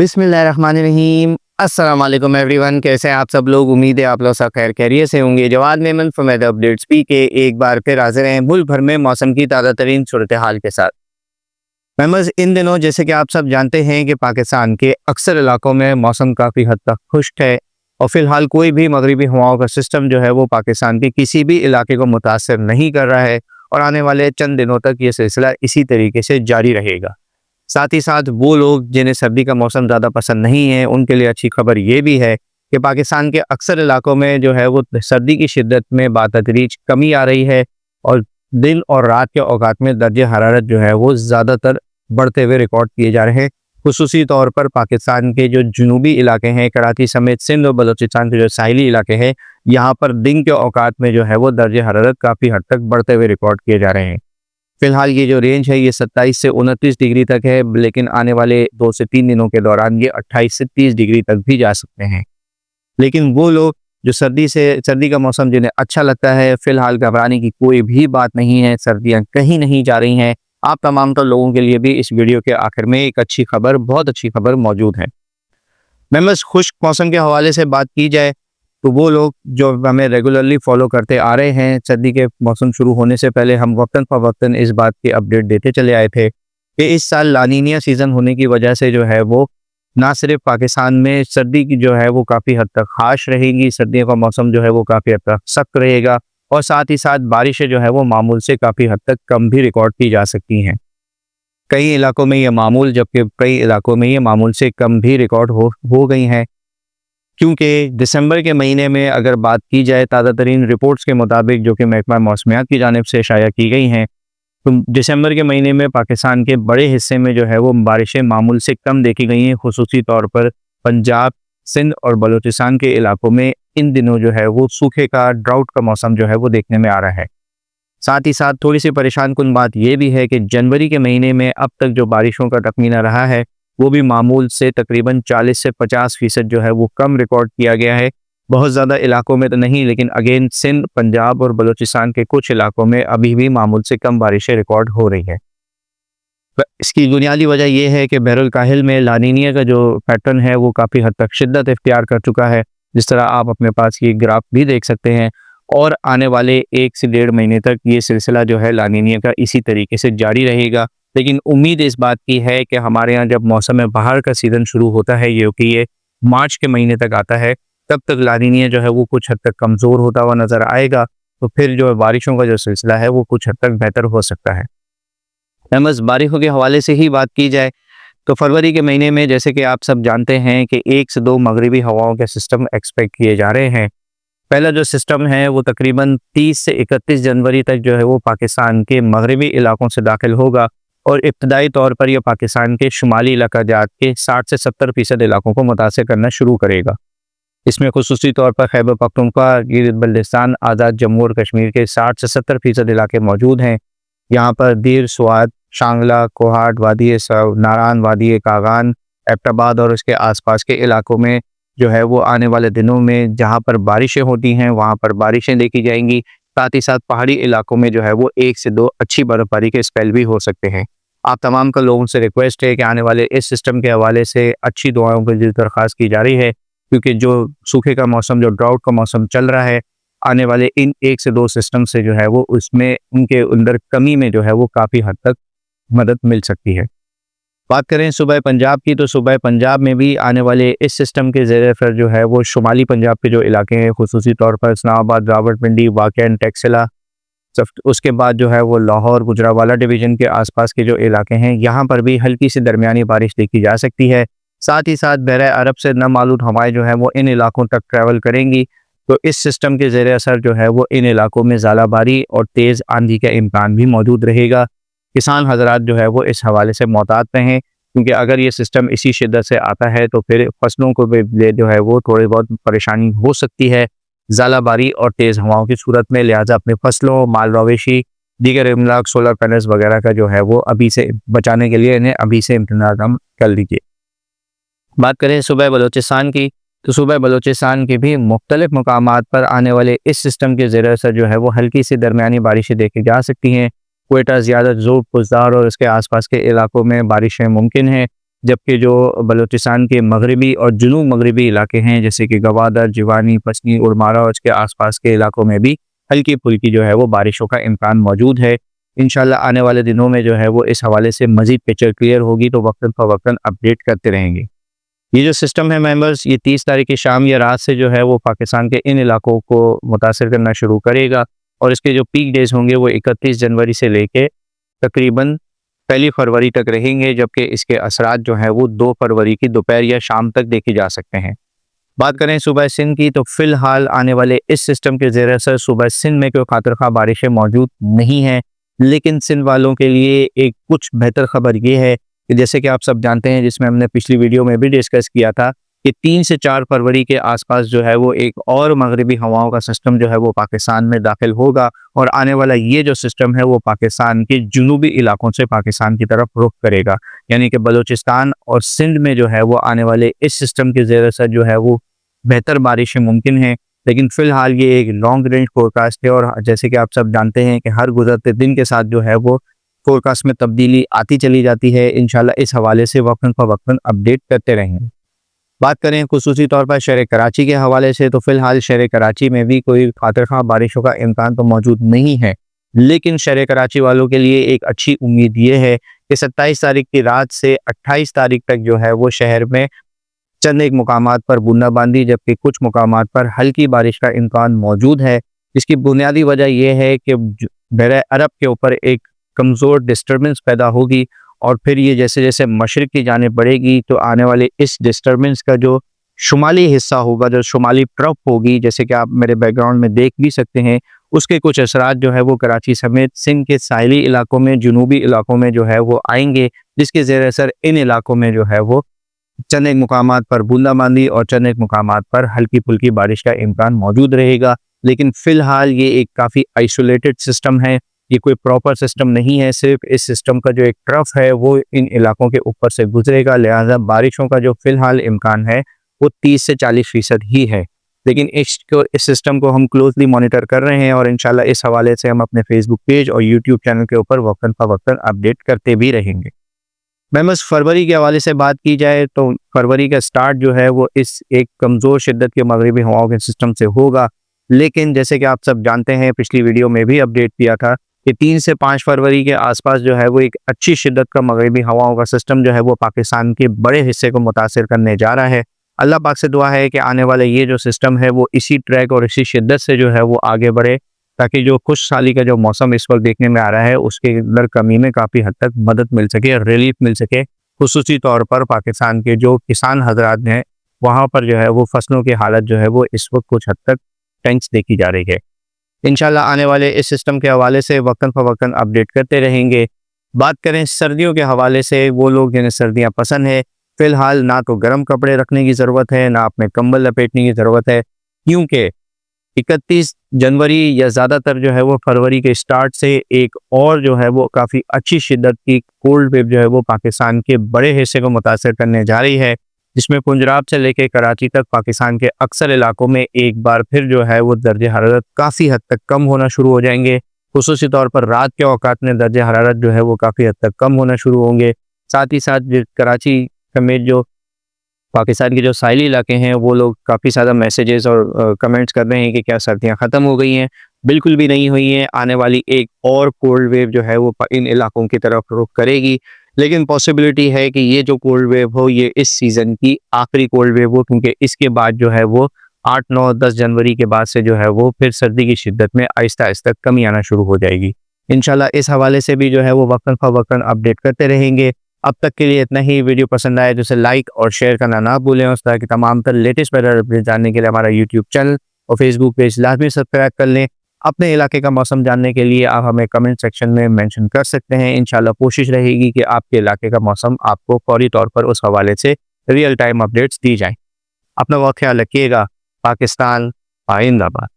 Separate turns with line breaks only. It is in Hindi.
बिस्मिल्लाहिर्रहमानिर्रहीम। अस्सलाम वालेकुम एवरीवन, कैसे हैं आप सब लोग। उम्मीद है आप लोग सब खैर खैरियत से होंगे। Jawad Memon from weather updates P K एक बार फिर हाजिर हैं मुल्क भर में मौसम की ताज़ा तरीन सूरत हाल के साथ। मेंबर्स, इन दिनों जैसे कि आप सब जानते हैं कि पाकिस्तान के अक्सर इलाकों में मौसम काफ़ी हद तक खुश्क है और फिलहाल कोई भी मगरबी हवाओं का सिस्टम जो है वो पाकिस्तान के किसी भी इलाके को मुतासर नहीं कर रहा है और आने वाले चंद दिनों तक ये सिलसिला इसी तरीके से जारी रहेगा। साथ ही साथ वो लोग जिन्हें सर्दी का मौसम ज़्यादा पसंद नहीं है उनके लिए अच्छी खबर ये भी है कि पाकिस्तान के अक्सर इलाकों में जो है वो सर्दी की शिद्दत में बातदरीज कमी आ रही है और दिन और रात के औकात में दर्जे हरारत जो है वो ज़्यादातर बढ़ते हुए रिकॉर्ड किए जा रहे हैं। खुसूसी तौर पर पाकिस्तान के जो जुनूबी इलाके हैं, कराची समेत सिंध और बलूचिस्तान के जो साहिली इलाके हैं, यहाँ पर दिन के औकात में जो है वो दर्जे हरारत काफ़ी हद तक बढ़ते हुए रिकॉर्ड किए जा रहे हैं। फिलहाल ये जो रेंज है ये 27 से 29 डिग्री तक है, लेकिन आने वाले 2 से 3 दिनों के दौरान ये 28 से 30 डिग्री तक भी जा सकते हैं। लेकिन वो लोग जो सर्दी का मौसम जिन्हें अच्छा लगता है, फिलहाल घबराने की कोई भी बात नहीं है। सर्दियां कहीं नहीं जा रही हैं। आप तमाम तो लोगों के लिए भी इस वीडियो के आखिर में एक अच्छी खबर, बहुत अच्छी खबर मौजूद है। मेंबर्स, खुश्क मौसम के हवाले से बात की जाए तो वो लोग जो हमें रेगुलरली फॉलो करते आ रहे हैं, सर्दी के मौसम शुरू होने से पहले हम वक्तन फ़वक्तन इस बात की अपडेट देते चले आए थे कि इस साल लानीनिया सीज़न होने की वजह से जो है वो ना सिर्फ पाकिस्तान में सर्दी की जो है वो काफ़ी हद तक खाश रहेगी, सर्दियों का मौसम जो है वो काफ़ी हद तक सख्त रहेगा और साथ ही साथ बारिशें जो है वो मामूल से काफ़ी हद तक कम भी रिकॉर्ड की जा सकती हैं। कई इलाकों में ये मामूल, जबकि कई इलाकों में ये मामूल से कम भी रिकॉर्ड हो गई हैं। क्योंकि दिसंबर के महीने में अगर बात की जाए, ताज़ा तरीन रिपोर्ट्स के मुताबिक जो कि महकमा मौसमियात की जानिब से शाया की गई हैं, तो दिसंबर के महीने में पाकिस्तान के बड़े हिस्से में जो है वो बारिशें मामूल से कम देखी गई हैं। खुसूसी तौर पर पंजाब, सिंध और बलूचिस्तान के इलाकों में इन दिनों जो है वो सूखे का, ड्राउट का मौसम जो है वो देखने में आ रहा है। साथ ही साथ थोड़ी सी परेशान कुन बात यह भी है कि जनवरी के महीने में अब तक जो बारिशों का तखमीना रहा है वो भी मामूल से तकरीबन 40 से 50% जो है वो कम रिकॉर्ड किया गया है। बहुत ज़्यादा इलाकों में तो नहीं, लेकिन अगेन सिंध, पंजाब और बलूचिस्तान के कुछ इलाकों में अभी भी मामूल से कम बारिशें रिकॉर्ड हो रही हैं। इसकी बुनियादी वजह यह है कि बहरुल काहिल में लानीनिया का जो पैटर्न है वो काफ़ी हद तक शिद्दत इख्तियार कर चुका है, जिस तरह आप अपने पास ये ग्राफ भी देख सकते हैं। और आने वाले 1 से 1.5 महीने तक ये सिलसिला जो है लानीनिया का इसी तरीके से जारी रहेगा। लेकिन उम्मीद इस बात की है कि हमारे यहाँ जब मौसम बहार का सीज़न शुरू होता है, ये मार्च के महीने तक आता है, तब तक लानीनिया जो है वो कुछ हद तक कमज़ोर होता हुआ नज़र आएगा। तो फिर जो बारिशों का जो सिलसिला है वो कुछ हद तक बेहतर हो सकता है। बस बारिशों के हवाले से ही बात की जाए तो फरवरी के महीने में जैसे कि आप सब जानते हैं कि 1 से 2 मगरबी हवाओं के सिस्टम एक्सपेक्ट किए जा रहे हैं। पहला जो सिस्टम है वो तकरीबन 30 से 31 जनवरी तक जो है वो पाकिस्तान के मगरबी इलाकों से दाखिल होगा और इब्तदाई तौर पर यह पाकिस्तान के शुमाली इलाका जात के 60 से 70% इलाकों को मुतासिर करना शुरू करेगा। इसमें खुसूसी तौर पर खैबर पख्तूनख्वा, गिलगित बल्तिस्तान, आज़ाद जम्मू और कश्मीर के 60 से 70% इलाके मौजूद हैं। यहाँ पर दीर, स्वात, शांगला, कोहाट, वादी सव, नारान, वादी कागान, एबटाबाद और उसके आसपास के इलाकों में जो है वो आने वाले दिनों में जहाँ पर बारिशें होती हैं वहाँ पर बारिशें देखी जाएंगी। साथ ही साथ पहाड़ी इलाकों में जो है वो 1 से 2 अच्छी बर्फबारी के स्पेल भी हो सकते हैं। आप तमाम का लोगों से रिक्वेस्ट है कि आने वाले इस सिस्टम के हवाले से अच्छी दुआओं की दरख्वास्त की जा रही है, क्योंकि जो सूखे का मौसम, जो ड्राउट का मौसम चल रहा है, आने वाले इन 1 से 2 सिस्टम से जो है वो उसमें उनके अंदर कमी में जो है वो काफ़ी हद तक मदद मिल सकती है। बात करें सूबा पंजाब की, तो सूबा पंजाब में भी आने वाले इस सिस्टम के ज़ेर असर जो है वो शुमाली पंजाब के जो इलाके हैं, खुसूसी तौर पर इस्लामाबाद, रावलपिंडी, वाकई, टेक्सला, उसके बाद जो है वो लाहौर, गुजरावाला डिवीज़न के आसपास के जो इलाके हैं, यहाँ पर भी हल्की सी दरमियानी बारिश देखी जा सकती है। साथ ही साथ बहरे अरब से नमालूद हवाएं जो है वो इन इलाकों तक ट्रैवल करेंगी, तो इस सिस्टम के ज़ेर असर जो है वो इन इलाकों में ज़ालाबारी और तेज़ आंधी का इम्कान भी मौजूद रहेगा। किसान हजरात जो है वो इस हवाले से मोहतात रहें, क्योंकि अगर ये सिस्टम इसी शिद्दत से आता है तो फिर फसलों को भी जो है वो थोड़ी बहुत परेशानी हो सकती है ज़ालाबारी और तेज़ हवाओं की सूरत में। लिहाजा अपने फसलों, माल मवेशी, दीगर इमलाक, सोलर पैनल्स वगैरह का जो है वो अभी से बचाने के लिए इन्हें अभी से इंतज़ाम कर लीजिए। बात करें सूबा बलूचिस्तान की, तो सूबा बलूचिस्तान के भी मुख्तलिफ मकामात पर आने वाले इस सिस्टम के ज़रिए से जो है वो हल्की सी दरमियानी बारिशें देखी जा सकती हैं। क्वेटा, ज़ियादत, ज़ोब, पुज़दार और इसके आसपास के इलाकों में बारिशें मुमकिन हैं। जबकि जो बलूचिस्तान के मगरबी और जुनूब मगरबी इलाके हैं जैसे कि गवादर, जिवानी, पसनी, उरमारा और उसके आसपास के इलाकों में भी हल्की फुल्की जो है वो बारिशों का इम्कान मौजूद है। इंशाल्लाह आने वाले दिनों में जो है वो इस हवाले से मज़ीद पिक्चर क्लियर होगी तो वक्तन फ़वक्तन अपडेट करते रहेंगे। ये जो सिस्टम है मेंबर्स, ये 30 तारीख की शाम या रात से जो है वो पाकिस्तान के इन इलाकों को मुतासिर करना शुरू करेगा और इसके जो पीक डेज़ होंगे वो 31 जनवरी से लेके तकरीबन 1 फरवरी तक रहेंगे, जबकि इसके असरात जो हैं वो 2 फरवरी की दोपहर या शाम तक देखे जा सकते हैं। बात करें सूबा सिंध की तो फ़िलहाल आने वाले इस सिस्टम के ज़ेर असर सूबा सिंध में कोई खातिर-ख़्वाह बारिशें मौजूद नहीं हैं, लेकिन सिंध वालों के लिए एक कुछ बेहतर खबर ये है कि जैसे कि आप सब जानते हैं, जिसमें हमने पिछली वीडियो में भी डिस्कस किया था कि 3 से 4 फरवरी के आसपास जो है वो एक और मगरबी हवाओं का सिस्टम जो है वो पाकिस्तान में दाखिल होगा और आने वाला ये जो सिस्टम है वो पाकिस्तान के जुनूबी इलाकों से पाकिस्तान की तरफ रुख करेगा। यानी कि बलूचिस्तान और सिंध में जो है वो आने वाले इस सिस्टम के ज़ेर असर जो है वो बेहतर बारिशें मुमकिन हैं, लेकिन फ़िलहाल ये एक लॉन्ग रेंज फोरकास्ट है और जैसे कि आप सब जानते हैं कि हर गुजरते दिन के साथ जो है वो फोरकास्ट में तब्दीली आती चली जाती है। इंशाल्लाह इस हवाले से वक्तन फ़वक्तन अपडेट करते रहेंगे। बात करें खुसूसी तौर पर शहर कराची के हवाले से तो फ़िलहाल शहर कराची में भी कोई खातिर-ख़्वाह बारिशों का इम्कान तो मौजूद नहीं है, लेकिन शहर कराची वालों के लिए एक अच्छी उम्मीद ये है कि 27 तारीख की रात से 28 तारीख तक जो है वो शहर में चंद एक मुकामात पर बूंदाबांदी जबकि कुछ मुकामात पर हल्की बारिश का इम्कान मौजूद है। इसकी बुनियादी वजह यह है कि बहरे अरब के ऊपर एक कमज़ोर डिस्टर्बेंस पैदा होगी और फिर ये जैसे जैसे मशरिक़ की जानिब बढ़ेगी तो आने वाले इस डिस्टर्बेंस का जो शुमाली हिस्सा होगा, जो शुमाली ट्रफ होगी, जैसे कि आप मेरे बैकग्राउंड में देख भी सकते हैं, उसके कुछ असरात जो है वो कराची समेत सिंध के साहिली इलाकों में, जुनूबी इलाकों में जो है वो आएंगे, जिसके ज़ेर असर इन इलाकों में जो है वो चंद एक मुकामात पर बूंदाबांदी और चंद एक मुकामात पर हल्की फुल्की बारिश का इम्कान मौजूद रहेगा। लेकिन फ़िलहाल ये एक काफ़ी आइसोलेटेड सिस्टम है, ये कोई प्रॉपर सिस्टम नहीं है, सिर्फ इस सिस्टम का जो एक ट्रफ है वो इन इलाकों के ऊपर से गुजरेगा, लिहाजा बारिशों का जो फ़िलहाल इम्कान है वो 30 से 40% ही है। लेकिन इस सिस्टम को हम क्लोजली मॉनिटर कर रहे हैं और इंशाल्लाह इस हवाले से हम अपने फेसबुक पेज और यूट्यूब चैनल के ऊपर वक्तन फ़वक्तन अपडेट करते भी रहेंगे। मेंबर्स, फरवरी के हवाले से बात की जाए तो फरवरी का स्टार्ट जो है वो इस एक कमज़ोर शिद्दत के मगरबी हवाओं के सिस्टम से होगा, लेकिन जैसे कि आप सब जानते हैं, पिछली वीडियो में भी अपडेट किया था कि 3 से 5 फरवरी के आसपास जो है वो एक अच्छी शिद्दत का मगरबी हवाओं का सिस्टम जो है वो पाकिस्तान के बड़े हिस्से को मुतासिर करने जा रहा है। अल्लाह पाक से दुआ है कि आने वाला ये जो सिस्टम है वो इसी ट्रैक और इसी शिद्दत से जो है वो आगे बढ़े, ताकि जो खुशहाली का जो मौसम इस वक्त देखने में आ रहा है उसके अंदर कमी में काफ़ी हद तक मदद मिल सके, रिलीफ मिल सके। खुसूसी तौर पर पाकिस्तान के जो किसान हजरात हैं वहाँ पर जो है वो फसलों की हालत जो है वो इस वक्त कुछ हद तक टेंस देखी जा रही है। इंशाल्लाह आने वाले इस सिस्टम के हवाले से वक्तन फ़वक्तन अपडेट करते रहेंगे। बात करें सर्दियों के हवाले से, वो लोग जिन्हें सर्दियाँ पसंद है, फ़िलहाल ना तो गर्म कपड़े रखने की ज़रूरत है, ना अपने कंबल लपेटने की ज़रूरत है, क्योंकि 31 जनवरी या ज़्यादातर जो है वो फरवरी के स्टार्ट से एक और जो है वो काफ़ी अच्छी शिद्दत की कोल्ड वेव जो है वो पाकिस्तान के बड़े हिस्से को मुतासिर करने जा रही है, जिसमें पंजाब से लेकर कराची तक पाकिस्तान के अक्सर इलाकों में एक बार फिर जो है वो दर्जे हरारत काफ़ी हद तक कम होना शुरू हो जाएंगे। खुसूसी तौर पर रात के औकात में दर्जे हरारत जो है वो काफ़ी हद तक कम होना शुरू होंगे। साथ ही साथ कराची समेत जो पाकिस्तान के जो साहिली इलाके हैं वो लोग काफ़ी ज़्यादा मैसेजेस और कमेंट्स कर रहे हैं कि क्या सर्दियाँ ख़त्म हो गई हैं। बिल्कुल भी नहीं हुई हैं, आने वाली एक और कोल्ड वेव जो है वो इन इलाकों की तरफ रुख करेगी, लेकिन पॉसिबिलिटी है कि ये जो कोल्ड वेव हो ये इस सीज़न की आखिरी कोल्ड वेव हो, क्योंकि इसके बाद जो है वो 8, 9, 10 जनवरी के बाद से जो है वो फिर सर्दी की शिद्दत में आहिस्ता आहिस्ता कमी आना शुरू हो जाएगी। इंशाल्लाह इस हवाले से भी जो है वो वक्तन फ़वक्तन अपडेट करते रहेंगे। अब तक के लिए इतना ही। वीडियो पसंद आए तो उसे लाइक और शेयर करना ना भूलें। उस तरह की तमाम तर लेटेस्ट वेदर अपडेट जानने के लिए हमारा यूट्यूब चैनल और फेसबुक पेज लाजमी सब्सक्राइब कर लें। अपने इलाके का मौसम जानने के लिए आप हमें कमेंट सेक्शन में मेंशन कर सकते हैं। इंशाल्लाह कोशिश रहेगी कि आपके इलाके का मौसम आपको फौरी तौर पर उस हवाले से रियल टाइम अपडेट्स दी जाएँ। अपना बहुत ख्याल रखिएगा। पाकिस्तान जिंदाबाद।